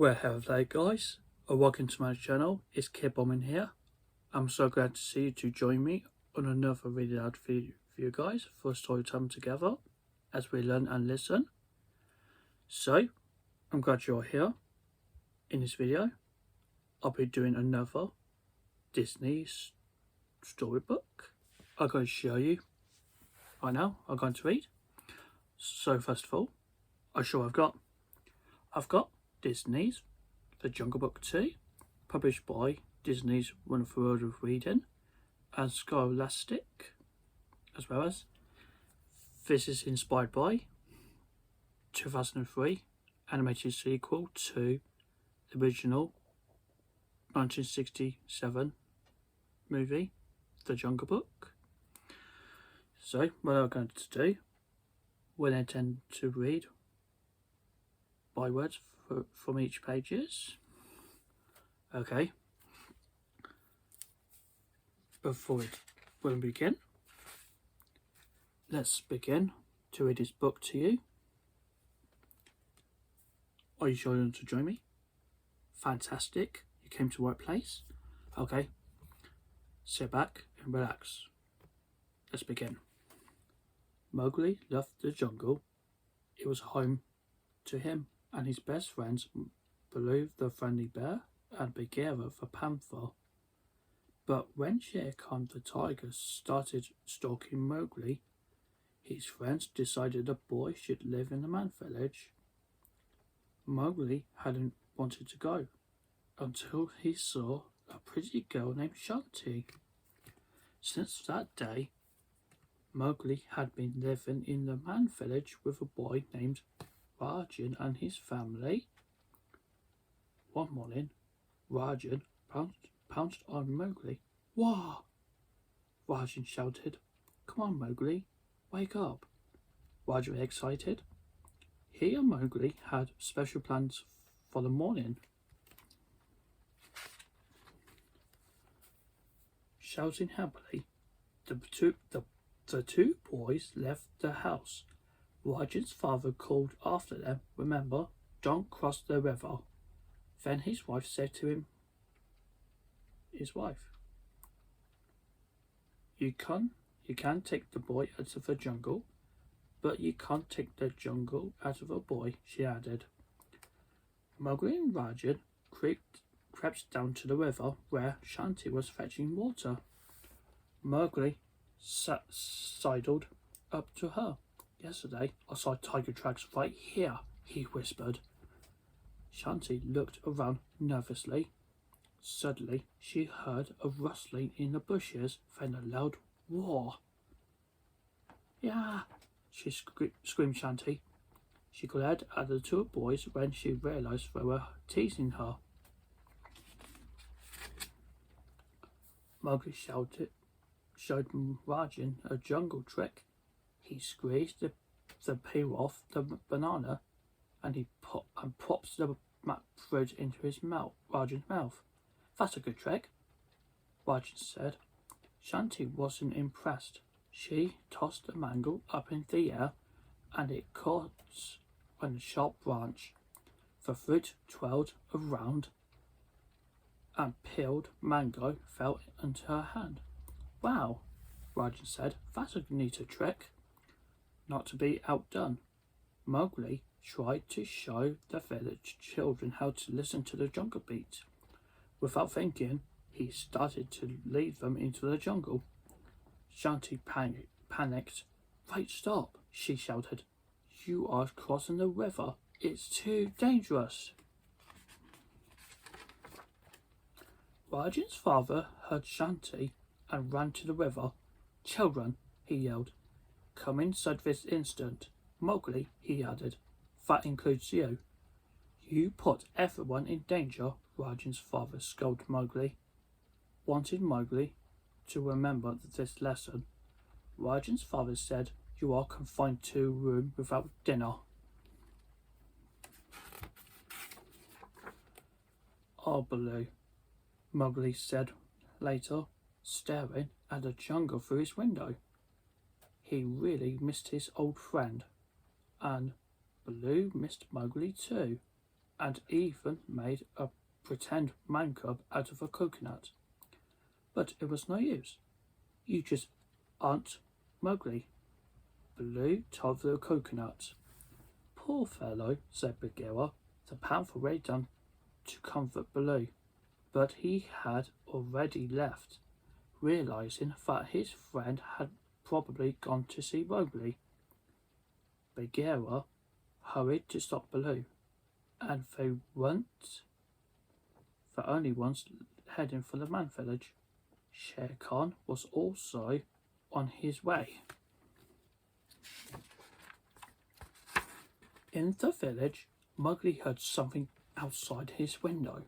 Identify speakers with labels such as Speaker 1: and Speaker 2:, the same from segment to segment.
Speaker 1: Well, hello guys, welcome to my channel. It's Kid Bombing here. I'm so glad to see you to join me on another really loud video for you guys for a story time together as we learn and listen. So, I'm glad you're here. In this video, I'll be doing another Disney storybook. I'm going to show you right now. I'm going to read. So first of all, I'll show what I've got Disney's The Jungle Book 2, published by Disney's Wonderful World of Reading and Scholastic, as well as this is inspired by 2003 animated sequel to the original 1967 movie The Jungle Book. So what I'm going to do, we'll intend to read by words from each pages. Okay. Before we begin, let's begin to read this book to you. Are you sure you want to join me? Fantastic. You came to the right place. Okay. Sit back and relax. Let's begin. Mowgli loved the jungle. It was home to him and his best friends, Baloo the friendly bear and Bagheera the panther. But when Shere Khan the tiger started stalking Mowgli, his friends decided the boy should live in the man village. Mowgli hadn't wanted to go until he saw a pretty girl named Shanti. Since that day, Mowgli had been living in the man village with a boy named Rajan and his family. One morning, Rajan pounced on Mowgli. "Wah!" Rajan shouted. "Come on, Mowgli, wake up." Rajan was excited. He and Mowgli had special plans for the morning. Shouting happily, the two boys left the house. Rajan's father called after them, "Remember, don't cross the river." Then his wife said to him, You can take the boy out of the jungle, but you can't take the jungle out of a boy," she added. Mowgli and Rajan crept down to the river where Shanti was fetching water. Mowgli sidled up to her. "Yesterday I saw tiger tracks right here," he whispered. Shanti looked around nervously. Suddenly she heard a rustling in the bushes, then a loud roar. "Yeah!" she screamed Shanti. She glared at the two boys when she realized they were teasing her. Mowgli showed Rajan a jungle trick. He squeezed the peel off the banana and he pops the fruit into Rajan's mouth. "That's a good trick," Rajan said. Shanti wasn't impressed. She tossed the mango up in the air and it caught on a sharp branch. The fruit twirled around and peeled mango fell into her hand. "Wow," Rajan said. "That's a neater trick." Not to be outdone, Mowgli tried to show the village children how to listen to the jungle beat. Without thinking, he started to lead them into the jungle. Shanti panicked. "Right, stop," she shouted. "You are crossing the river. It's too dangerous." Rajan's father heard Shanti and ran to the river. "Children," he yelled, "come inside this instant." "Mowgli," he added, "that includes you." "You put everyone in danger," Rajan's father scolded Mowgli. Wanted Mowgli to remember this lesson, Rajan's father said, "You are confined to a room without dinner." "Oh, Baloo," Mowgli said later, staring at the jungle through his window. He really missed his old friend, and Baloo missed Mowgli too. and even made a pretend man cub out of a coconut. But it was no use. You just aren't Mowgli. Baloo told the coconut. Poor fellow, said Bagheera. The panther ran down to comfort Baloo, but he had already left, realizing that his friend had probably gone to see Mowgli. Bagheera hurried to stop Baloo, and they weren't the only ones heading for the man village. Shere Khan was also on his way. In the village, Mowgli heard something outside his window.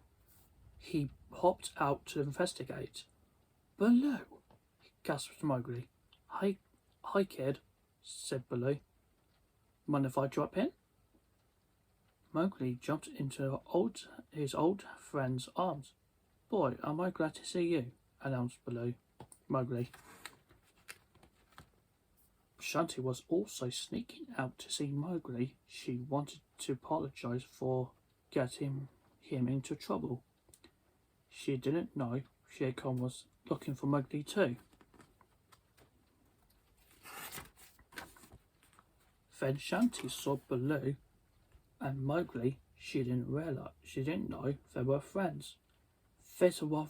Speaker 1: He hopped out to investigate. Baloo, gasped Mowgli. Hi, kid, said Baloo. Mind if I drop in? Mowgli jumped into his old friend's arms. Boy, am I glad to see you, announced Mowgli. Shanti was also sneaking out to see Mowgli. She wanted to apologize for getting him into trouble. She didn't know Shere Khan was looking for Mowgli too. Then Shanti saw Baloo and Mowgli. She didn't know they were friends. There's a wild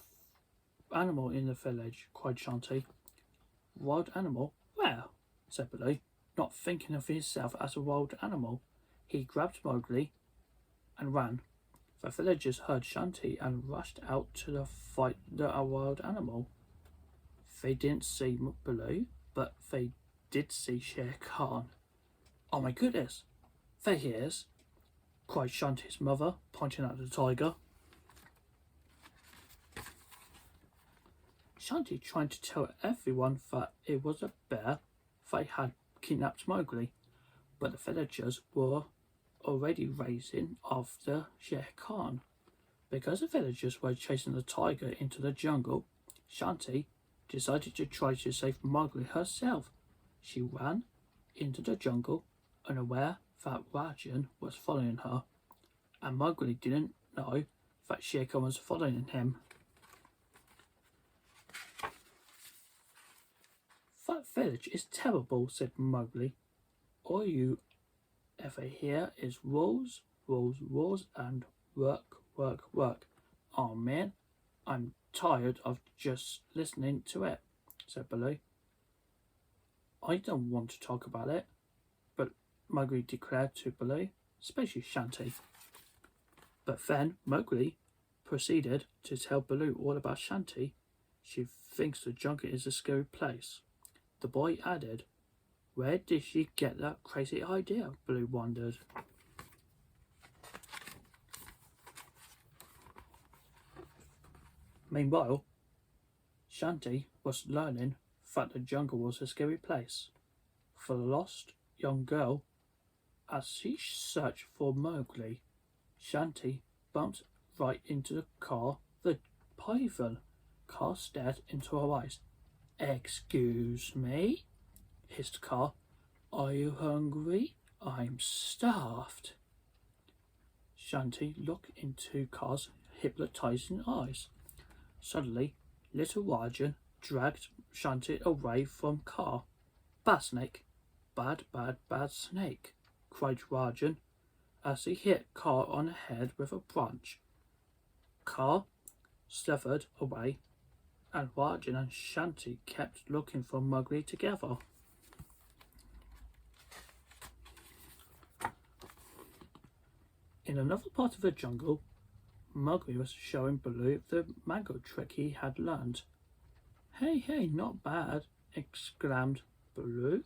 Speaker 1: animal in the village, cried Shanti. Wild animal? Where? Said Baloo, not thinking of himself as a wild animal. He grabbed Mowgli and ran. The villagers heard Shanti and rushed out to fight the wild animal. They didn't see Baloo, but they did see Shere Khan. Oh my goodness! There he is! Cried Shanti's mother, pointing at the tiger. Shanti tried to tell everyone that it was a bear they had kidnapped Mowgli, but the villagers were already racing after Shere Khan. Because the villagers were chasing the tiger into the jungle, Shanti decided to try to save Mowgli herself. She ran into the jungle, unaware that Rajan was following her, and Mowgli didn't know that Shere Khan was following him. That village is terrible, said Mowgli. All you ever hear is rules, rules, rules, and work, work, work. Oh man, I'm tired of just listening to it, said Baloo. I don't want to talk about it, but Mowgli declared to Baloo, especially Shanti. But then Mowgli proceeded to tell Baloo all about Shanti. She thinks the jungle is a scary place. The boy added, where did she get that crazy idea? Baloo wondered. Meanwhile, Shanti was learning that the jungle was a scary place. For the lost young girl, as she searched for Mowgli, Shanti bumped right into the car. The python car stared into her eyes. Excuse me, hissed Car. Are you hungry? I'm starved. Shanti looked into Car's hypnotizing eyes. Suddenly, little Rajan dragged Shanti away from Car. Bad snake, bad, bad, bad snake, cried Rajan as he hit Car on the head with a branch. Car slithered away, and Rajan and Shanti kept looking for Mowgli together. In another part of the jungle, Mowgli was showing Baloo the mango trick he had learned. Hey, hey, not bad, exclaimed Baloo.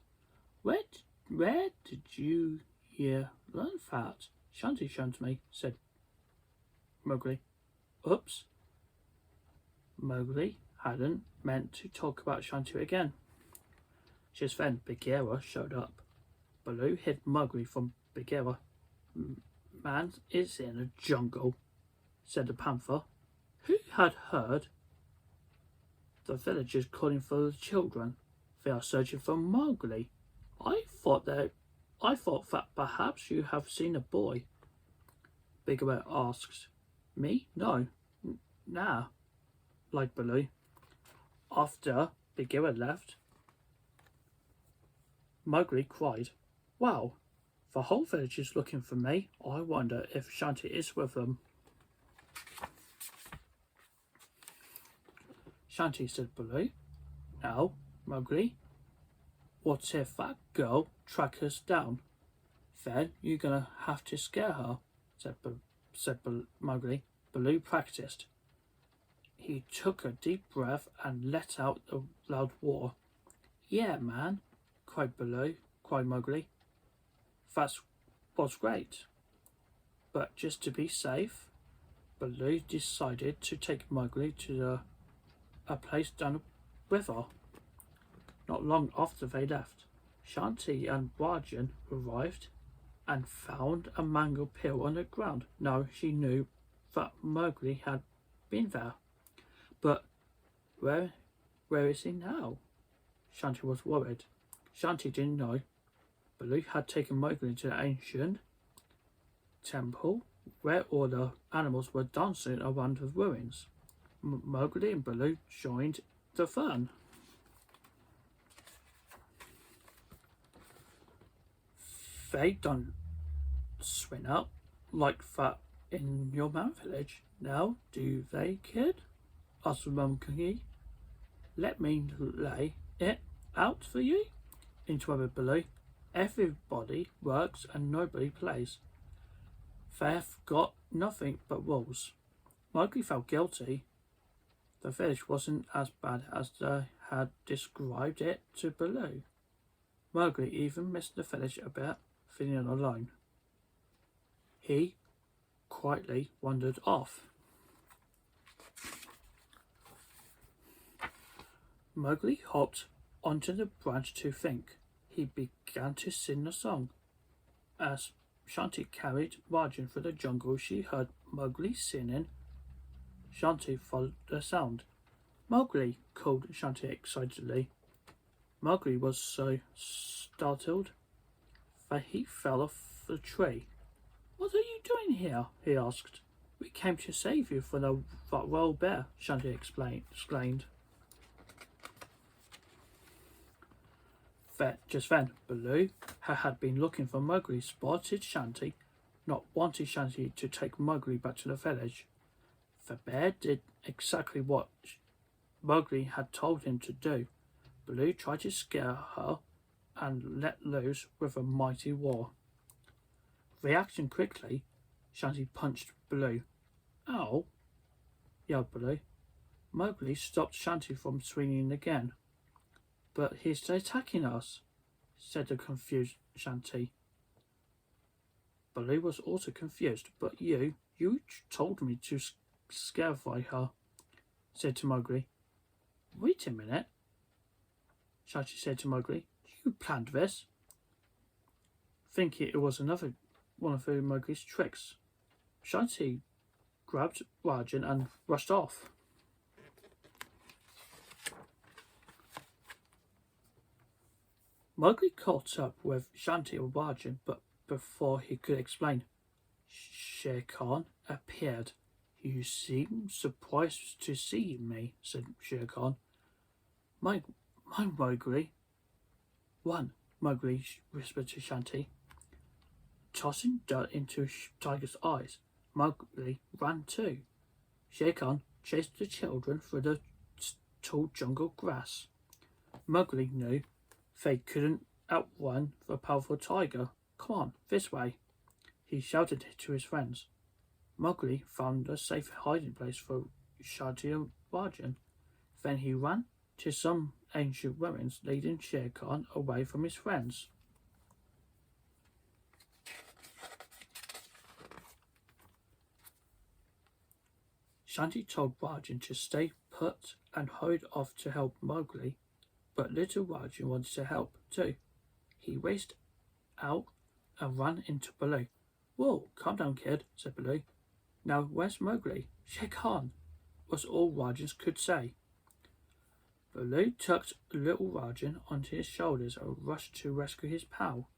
Speaker 1: Where did you learn that? Shanti showed me, said Mowgli. Oops. Mowgli hadn't meant to talk about Shanti again. Just then, Bagheera showed up. Baloo hid Mowgli from Bagheera. Man is in a jungle, said the panther, who had heard the villagers calling for the children. They are searching for Mowgli. I thought that perhaps you have seen a boy. Bagheera asked. Me? No. Nah, like Baloo. After Bagheera left, Mowgli cried, Wow, the whole village is looking for me. I wonder if Shanti is with them. Shanti, said Baloo. Now, Mowgli, what if that girl tracks us down? Then you're gonna have to scare her, said Mowgli. Baloo practiced. He took a deep breath and let out a loud roar. Yeah, man, cried Mowgli. That was great. But just to be safe, Baloo decided to take Mowgli to a place down the river. Not long after they left, Shanti and Rajan arrived and found a mango peel on the ground. Now she knew that Mowgli had been there. But where is he now? Shanti was worried. Shanti didn't know. Baloo had taken Mowgli to the ancient temple where all the animals were dancing around the ruins. Mowgli and Baloo joined the fun. They don't swing up like that in your mountain village now, do they, kid? Asked Mowgli. Let me lay it out for you, interrupted Baloo. Everybody works and nobody plays. They've got nothing but rules. Mowgli felt guilty. The village wasn't as bad as they had described it to Baloo. Mowgli even missed the village a bit, feeling alone. He quietly wandered off. Mowgli hopped onto the branch to think. He began to sing a song. As Shanti carried Rajan through the jungle, she heard Mowgli singing. Shanti followed the sound. Mowgli, called Shanti excitedly. Mowgli was so startled that he fell off the tree. What are you doing here? He asked. We came to save you from that royal bear, Shanti exclaimed. Just then, Baloo, who had been looking for Mowgli, spotted Shanti, not wanting Shanti to take Mowgli back to the village. The bear did exactly what Mowgli had told him to do. Baloo tried to scare her and let loose with a mighty roar. Reacting quickly, Shanti punched Baloo. Ow! Yelled Baloo. Mowgli stopped Shanti from swinging again. But he's attacking us, said the confused Shanti. Baloo was also confused. But you told me to scarify her, said to Mowgli. Wait a minute, Shanti said to Mowgli. You planned this? Thinking it was another one of Mowgli's tricks, Shanti grabbed Rajan and rushed off. Mowgli caught up with Shanti and Rajan, but before he could explain, Shere Khan appeared. You seem surprised to see me, said Shere Khan. My Mowgli. Run, Mowgli whispered to Shanti. Tossing dirt into Tiger's eyes, Mowgli ran too. Shere Khan chased the children through the tall jungle grass. Mowgli knew they couldn't outrun the powerful tiger. Come on, this way, he shouted to his friends. Mowgli found a safe hiding place for Shanti and Rajan. Then he ran to some ancient ruins, leading Shere Khan away from his friends. Shanti told Rajan to stay put and hurried off to help Mowgli, but little Rajan wanted to help too. He raced out and ran into Baloo. Whoa, calm down, kid, said Baloo. Now where's Mowgli? Shere Khan, was all Rajan could say. Baloo tucked little Rajan onto his shoulders and rushed to rescue his pal.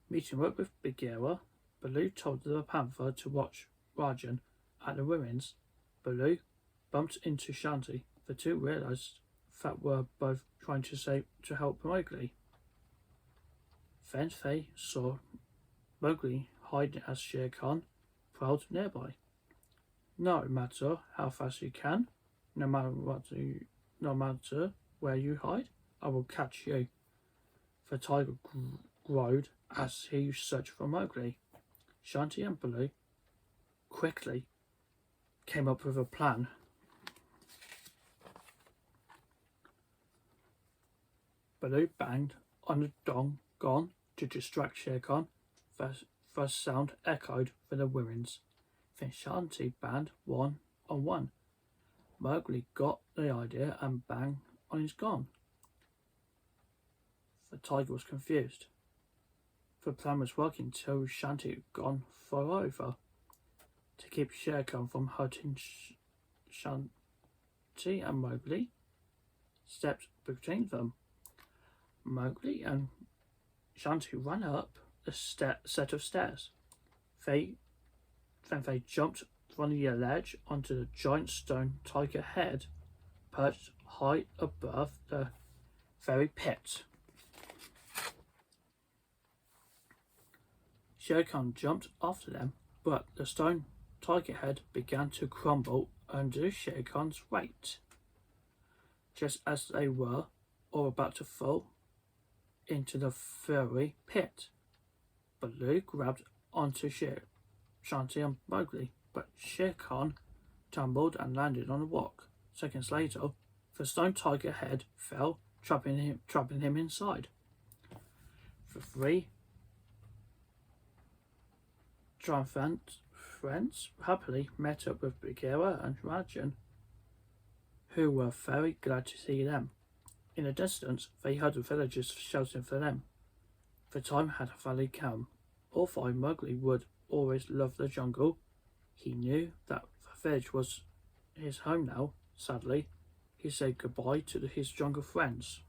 Speaker 1: Meeting up with Bagheera, Baloo told the panther to watch Rajan at the ruins. Baloo bumped into Shanti. The two realised that were both trying to help Mowgli. Then they saw Mowgli hiding as Shere Khan prowled nearby. No matter how fast you can, no matter where you hide, I will catch you. The tiger growled as he searched for Mowgli. Shanti and Baloo quickly came up with a plan. Baloo banged on the gong to distract Shere Khan. The sound echoed through the ruins. Then Shanti banged one on one. Mowgli got the idea and banged on his gong. The tiger was confused. The plan was working till Shanti had gone far over. To keep Shere Khan from hurting Shanti and Mowgli stepped between them. Mowgli and Shanti ran up a set of stairs. Then they jumped from the ledge onto the giant stone tiger head perched high above the very pit. Shere Khan jumped after them, but the stone tiger head began to crumble under Shere Khan's weight. Just as they were all about to fall into the very pit, Baloo grabbed onto Shanti and Mowgli, but Shere Khan tumbled and landed on a rock. Seconds later, the stone tiger head fell, trapping him inside. The three triumphant friends happily met up with Bagheera and Rajan, who were very glad to see them. In the distance, they heard the villagers shouting for them. The time had finally come. Although Mowgli would always love the jungle, he knew that the village was his home now. Sadly, he said goodbye to his jungle friends.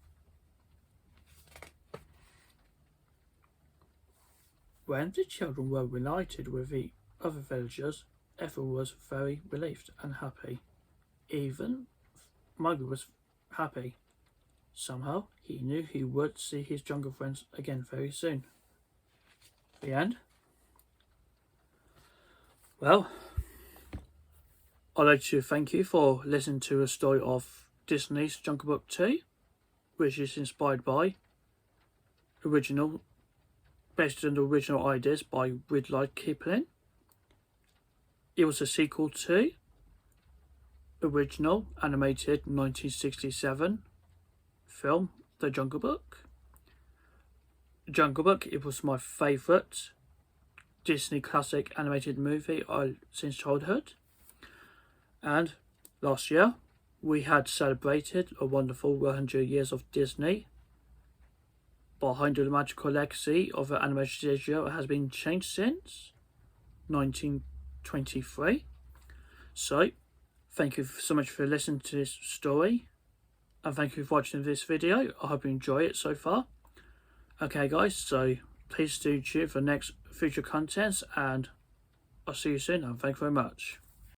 Speaker 1: When the children were reunited with the other villagers, everyone was very relieved and happy. Even Mowgli was happy. Somehow, he knew he would see his jungle friends again very soon. The end. Well, I'd like to thank you for listening to a story of Disney's Jungle Book 2, which is inspired by based on the original ideas by Rudyard Kipling. It was a sequel to original animated 1967 film, The Jungle Book. Jungle Book, it was my favourite Disney classic animated movie since childhood. And last year, we had celebrated a wonderful 100 years of Disney. Behind the magical legacy of the animation studio has been changed since 1923. So, thank you so much for listening to this story. And thank you for watching this video. I hope you enjoy it so far. Okay guys, so please do tune for next future contents, and I'll see you soon, and thank you very much.